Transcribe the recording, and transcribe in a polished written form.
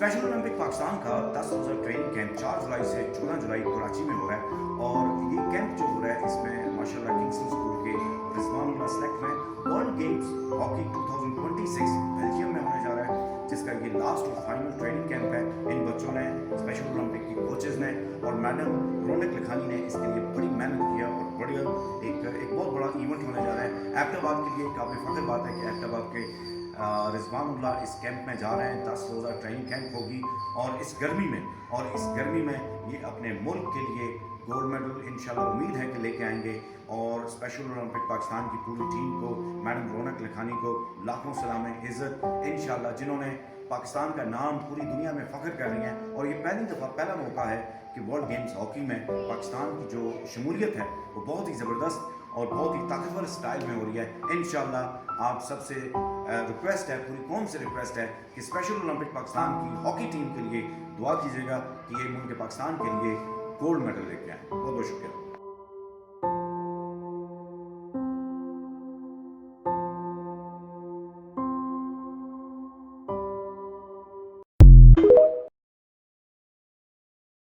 Special Olympic Pakistan का 10 रोज़ा training camp 4 जुलाई से 14 जुलाई कराची में हो रहा है और ये कैंप जो हो रहा है इसमें माशाल्लाह किंगस्टन स्कूल के रिजवानुल्लाह सेलेक्ट में वर्ल्ड गेम्स हॉकी 2026 बेल्जियम में होने जा रहा है, जिसका ये लास्ट और फाइनल ट्रेनिंग कैंप है। इन बच्चों ने, स्पेशल ओलंपिक की कोचेज़ ने और मैडम रौनक लखानी ने इसके लिए बड़ी मेहनत की है और बढ़िया एक बहुत बड़ा इवेंट होने जा रहा है। एबटाबाद के लिए काफ़ी फ़ख्र बात है कि एबटाबाद के रिजवानुल्लाह इस कैंप में जा रहे हैं। 10 रोज़ा ट्रेनिंग कैंप होगी और इस गर्मी में ये अपने मुल्क के लिए गोल्ड मेडल इंशाल्लाह उम्मीद है कि लेके आएंगे। और स्पेशल ओलंपिक पाकिस्तान की पूरी टीम को, मैडम रौनक लखानी को लाखों सलाम इज़्ज़त इंशाल्लाह, जिन्होंने पाकिस्तान का नाम पूरी दुनिया में फ़ख्र कर रही हैं। और ये पहला मौका है कि वर्ल्ड गेम्स हॉकी में पाकिस्तान की जो शमूलियत है वो बहुत ही ज़बरदस्त और बहुत ही ताकतवर स्टाइल में हो रही है। इंशाल्लाह आप सबसे रिक्वेस्ट है, पूरी कौम से रिक्वेस्ट है कि स्पेशल ओलंपिक पाकिस्तान की हॉकी टीम के लिए दुआ कीजिएगा कि ये मुल्क पाकिस्तान के लिए गोल्ड मेडल लेके आए। बहुत बहुत शुक्रिया।